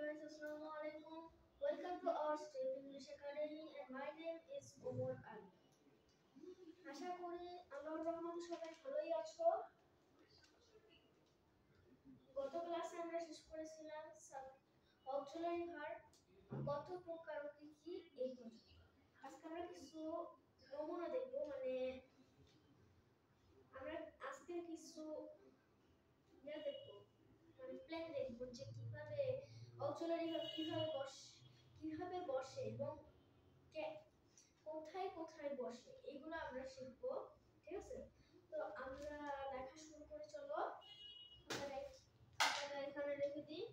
viewers, Assalamu alaikum. Welcome to our State English Academy and my name is Omar Ali. আশা করি আল্লাহর রহমতে সবাই ভালোই আছো। গত ক্লাসে আমরা শেষ করেছিলাম অক্সিলারি ভার্ব কত প্রকার ও কি কি এই পর্যন্ত। আজকে আমরা কিছু নমুনা দেখব, মানে আমরা আজকে কিছু দেখব, মানে প্ল্যান দেখব যে কিভাবে অক্সিলারি ভার্ব কিভাবে বসে এবং কোথায় কোথায় বসে এগুলো আমরা শিখবো। ঠিক আছে, তো আমরা লেখা শুরু করে চলো। আমরা এখানে রেখে দিই।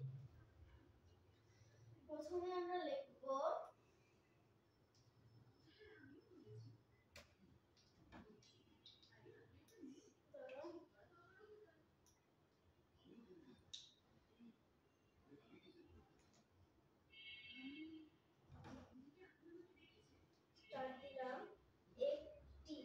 প্রথমে আমরা লিখব দিলাম একটি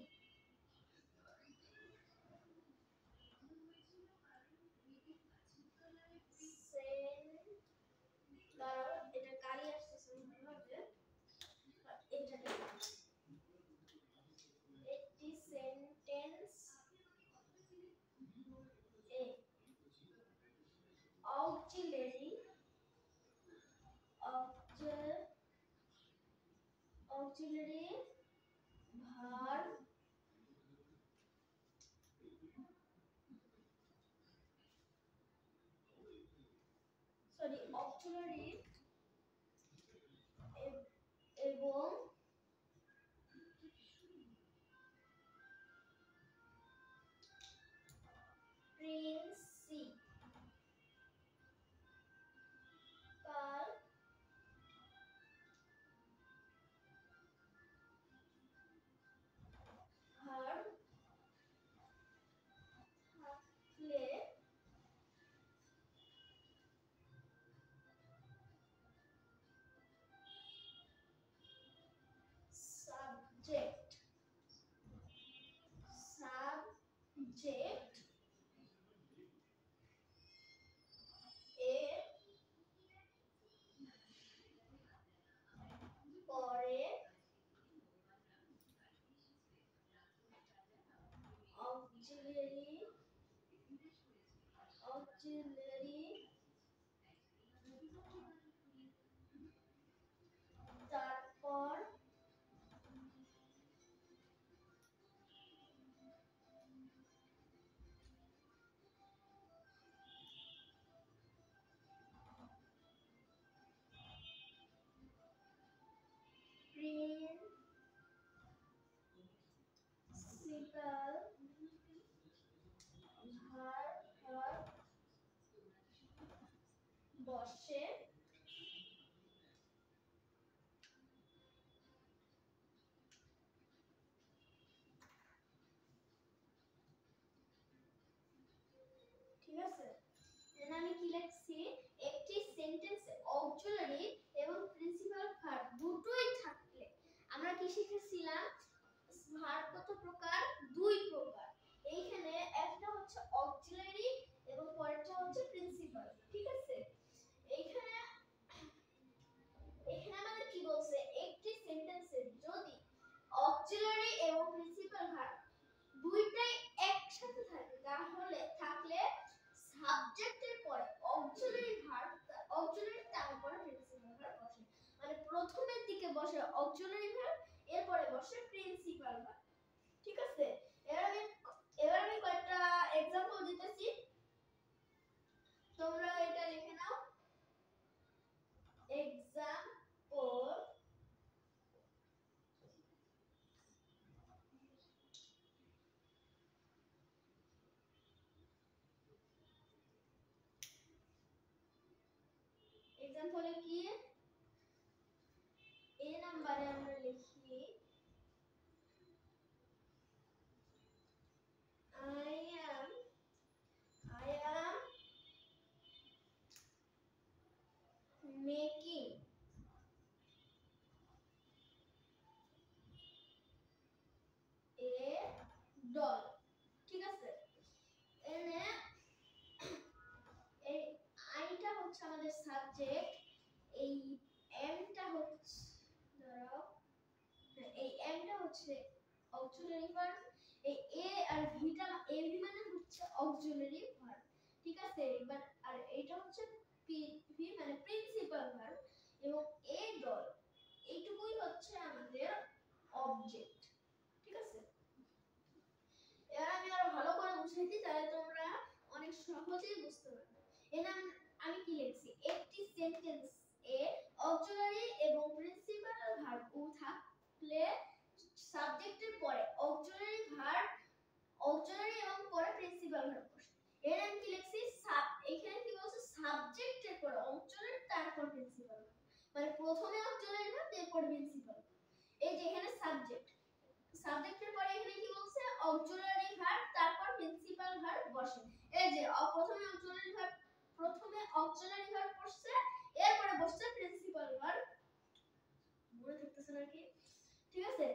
এটা কালি আসতেছে ভাবে এটাকে একটি সেন্টেন্স এ auxiliary verb auxiliary এবং প্রিন্সিপাল ভার্ব থাকলে সাবজেক্ট এর পরে auxiliary তারপর প্রিন্সিপাল ভার্ব বসে ঠিক আছে। এখানে আমি কি লিখছি, একটি সেন্টেন্সে অক্সিলারি এবং প্রিন্সিপাল ভার্ব দুটোই থাকলে আমরা কি শিখেছিলাম, ভার্ব কত প্রকার, দুই প্রকার। এইখানে একটা হচ্ছে অক্সিলারি এবং পরেরটা হচ্ছে প্রিন্সিপাল। ঠিক আছে, এইখানে আমাদের কি বলছে, একটি সেন্টেন্সে যদি অক্সিলারি এবং প্রিন্সিপাল ভার্ব দুইটাই একসাথে থাকে তাহলে সাবজেক্টের পরে অক্সিলারি তারপরে প্রিন্সিপাল ভার্ব বসে, মানে প্রথমের দিকে বসে অক্সিলারি ভার্ব, এরপরে বসে প্রিন্সিপাল ভার্ব। ঠিক আছে, এবার আমি কয়েকটা एग्जांपल দিতেছি, তোমরা এটা লিখে নাও। एग्जांपल एग्जांपल কি এ নম্বরে আমরা লিখি I am making a doll। ঠিক আছে, এনে এই আইটা হচ্ছে আমাদের সাবজেক্ট হচ্ছে অক্সিলারি ভার্ব, এই এ আর ভিটা এভি মানে হচ্ছে অক্সিলারি ভার্ব, ঠিক আছে। এবার আর এটা হচ্ছে পি মানে প্রিন্সিপাল ভার্ব, এবং এ ডল এইটুকুই হচ্ছে আমাদের অবজেক্ট, ঠিক আছে। এবার আমি আরো ভালো করে বুঝাইছি, তাহলে তোমরা অনেক সহজেই বুঝতে পারবে। এর আমি কি লিখছি, একটি সেন্টেন্স এ অক্সিলারি এবং প্রিন্সিপাল ভার্ব থাকলে সাবজেক্টের পরে অক্সিলারি ভার্ব, অক্সিলারি এবং পরে প্রিন্সিপাল ভার্ব বসে। এর আমি কি লিখছি, এখানে কি বলছে, সাবজেক্টের পরে অক্সিলারি তারপর প্রিন্সিপাল ভার্ব, মানে প্রথমে অক্সিলারি ভার্ব এরপর প্রিন্সিপাল। এই যে এখানে সাবজেক্টের পরে এখানে কি বলছে, অক্সিলারি ভার্ব তারপর প্রিন্সিপাল ভার্ব বসে। এই যে প্রথমে অক্সিলারি ভার্ব বসছে, এরপরে বসছে প্রিন্সিপাল ভার্ব, মনে থাকতেছে নাকি, ঠিক আছে।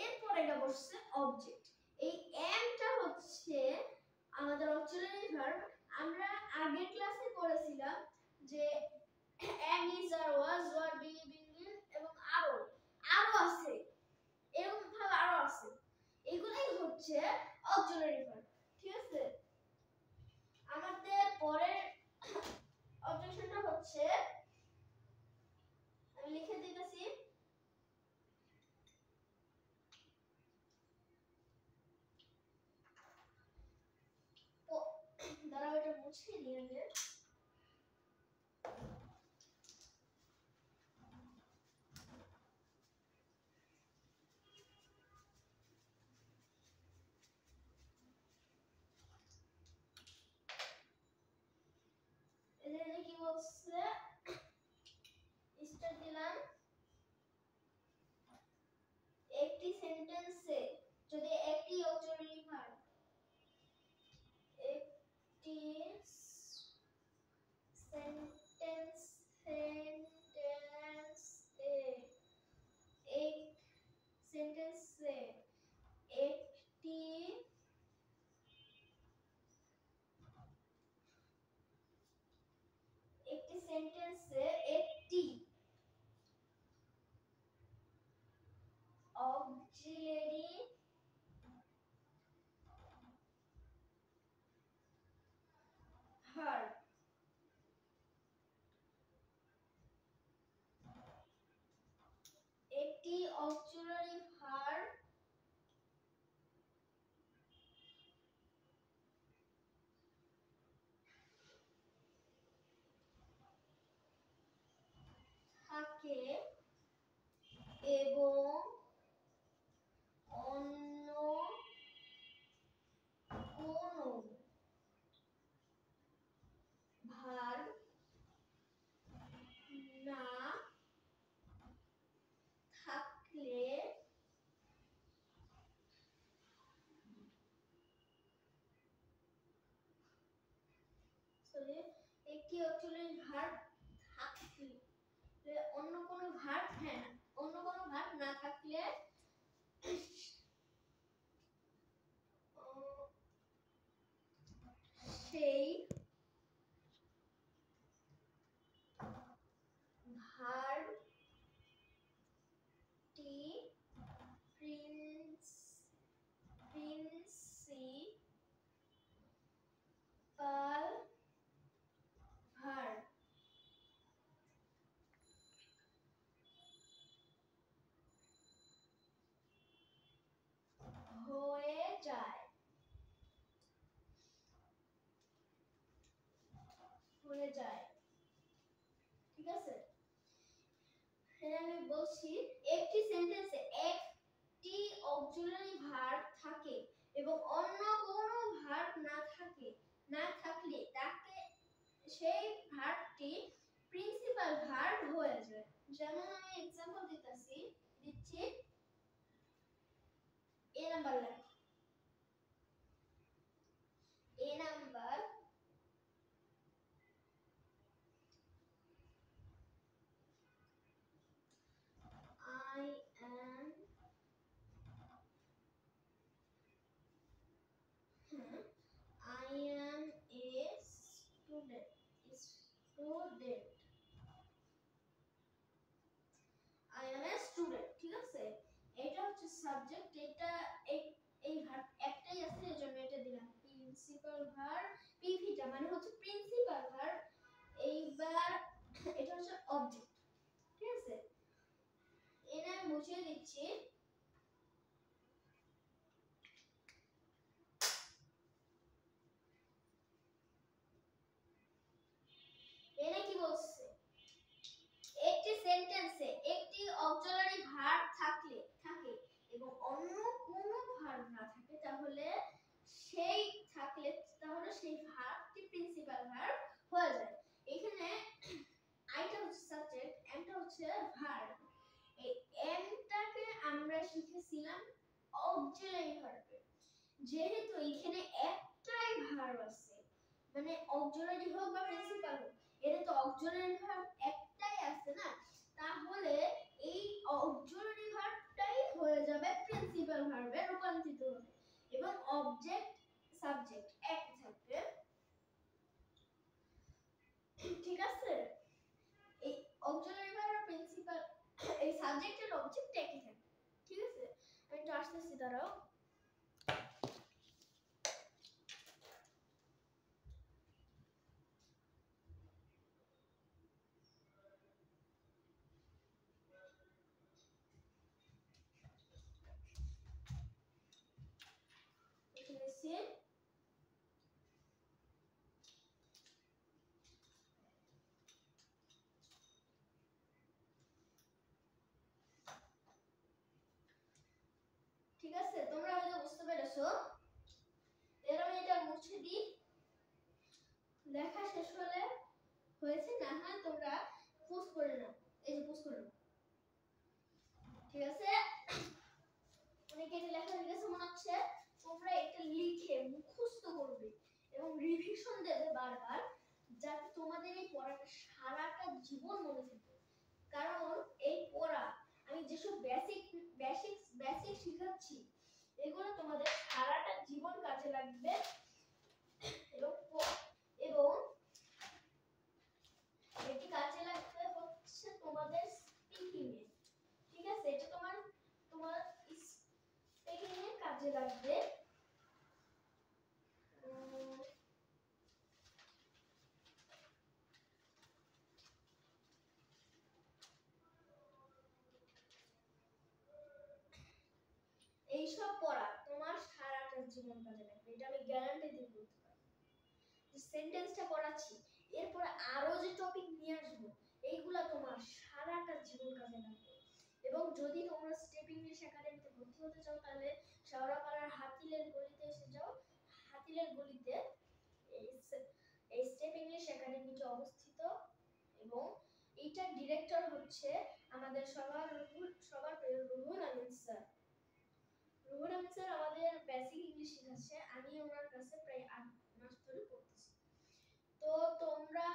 এরপর এটা বসছে অবজেক্ট। এই এমটা হচ্ছে আমাদের অক্সিলারি ভার্ব। আমরা আগের ক্লাসে পড়েছিলাম যে am is R was were be been এবং আরো আছে, এরকম ভাবে আরো আছে, এগুলাই হচ্ছে অক্সিলারি ভার্ব, ঠিক আছে। আমাদের পরের অবজেকশনটা হচ্ছে, আমি লিখে দিতেছি, দাঁড়াও এটা মুছে নিয়ে আগে। এখানে কি বলছে, স্টার্ট দিলাম, একটি সেন্টেন্সে যদি একটি অক্সিলারি ভার্ব, একটি সেন্টেন্সে একটি সেন্টেন্সে একটি অক্সিলারি ভার্ব একটি অক্সিলারি ভার্ব থাকে এবং অন্য কোনো ভার্ব না থাকলে একটি অক্সিলারি ভার্ব থাকলে, অন্য কোনো ভার্ব, হ্যাঁ অন্য কোনো ভার্ব না থাকলে সেই ভার্বটি প্রিন্সিপাল ভার্ব হয়ে যায়, ঠিক আছে। আমি বলছি, একটি সেন্টেন্সে একটি অক্সিলারি ভার্ব থাকে এবং অন্য কোনো ভার্ব না থাকলে তাকে সেই ভার্বটি প্রিন্সিপাল ভার্ব হয়ে যায়। যেমন আমি एग्जांपल দিচ্ছি, এ নাম্বার লেখো, এ নাম্বার I am অক্সিলারি ভার্বের। যেহেতু এখানে একটাই ভার্ব আছে, মানে অক্সিলারি হোক বা প্রিন্সিপাল হোক, এটা তো অক্সিলারি ভার্ব একটাই আছে না, তাহলে এই অক্সিলারি ভার্বটাই হয়ে যাবে প্রিন্সিপাল ভার্বে রূপান্তরিত হবে এবং অবজেক্ট সাবজেক্ট একই থাকবে। ঠিক আছে, এই অক্সিলারি ভার্ব আর প্রিন্সিপাল এই সাবজেক্ট আর অবজেক্ট একই থাকবে। ঠিক আছে, আমি একটু আসতেছি, দাঁড়াও। ঠিক আছে, তোমরা হয়তো বুঝতে পেরেছো। এর আমি এটা মুছে দিই, লেখা শেষ হলে হয়েছে না? হ্যাঁ, তোমরা পুশ করে নাও, এই যে পুশ করে নাও। ঠিক আছে, অনেকে এটা লেখা হয়ে গেছে মনে হচ্ছে। তোমরা এটা লিখে মুখস্থ করবে এবং রিভিশন দেবে বারবার, যাতে তোমাদের এই পড়াটা সারাটা জীবন মনে থাকে। কারণ এই পড়া আমি যেসব বেসিক শেখাচ্ছি, এগুলো তোমাদের সারাটা জীবন কাজে লাগবে। এবং এটি কাজে লাগবে হচ্ছে তোমাদের স্পিকিং এ। ঠিক আছে, এটা তোমার স্পিকিং এ কাজে লাগবে। এইসব পড়া তোমার সারাটা জীবন কাজে লাগবে, এটা আমি গ্যারান্টি দিয়ে বলতে পারি। যে সেন্টেন্সটা পড়াচ্ছি, এরপর আরো যে টপিক নিয়ে আসবো, এইগুলা তোমার সারাটা জীবন কাজে লাগবে। এবং যদি তোমরা স্টেপ ইংলিশ একাডেমিতে ভর্তি হতে চাও, তাহলে শেওড়াপাড়ার হাতিলের গলিতে এসে যাও। হাতিলের গলিতে এই স্টেপ ইংলিশ একাডেমিটি অবস্থিত এবং এইটার ডিরেক্টর হচ্ছে আমাদের সবার প্রিয় রুহুল আমিন স্যার। রুহুল আমিন স্যার আমাদের বেসিক ইংলিশ শেখাচ্ছে, আমি ওনার কাছে প্রায় 8 মাস ধরে পড়তেছি। তো তোমরা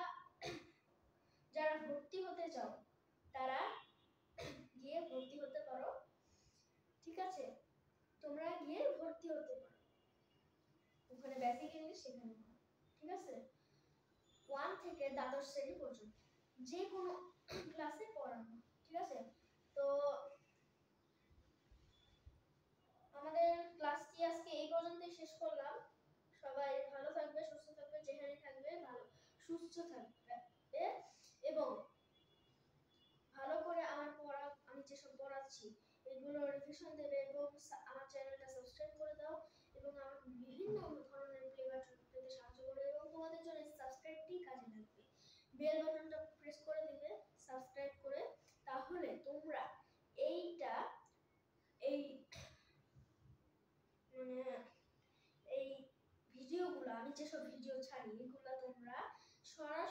যারা ভর্তি হতে চাও, তারা গিয়ে ভর্তি হতে পারো। ঠিক আছে, তোমরা গিয়ে ভর্তি হতে পারো, ওখানে বেসিক ইংলিশ শেখানো হয়। ঠিক আছে, 1 থেকে দ্বাদশ শ্রেণী পর্যন্ত যে কোনো ক্লাসে পড়ানো হয়। ঠিক আছে, তো আমাদের ক্লাসটি আজকে এই পর্যন্তই শেষ করলাম। সবাই ভালো থাকবে, সুস্থ থাকবে, যেখানে থাকবে ভালো সুস্থ থাকবে এবং ভালো করে আমার পড়া, আমি যেসব পড়াচ্ছি এগুলো রিভিশন দেবে এবং আমার চ্যানেলটা সাবস্ক্রাইব করে দাও এবং আমার বিভিন্ন ধরনের প্লে বাটন পেতে সাহায্য করবে এবং তোমাদের জন্য সাবস্ক্রাইবটি কাজে লাগবে। বেল বাটনটা প্রেস করে দিবে সাবস্ক্রাইব করে, তাহলে তোমরা এইটা এই এই ভিডিওগুলো, আমি যেসব ভিডিও ছাড়ি, এগুলো তোমরা সরাসরি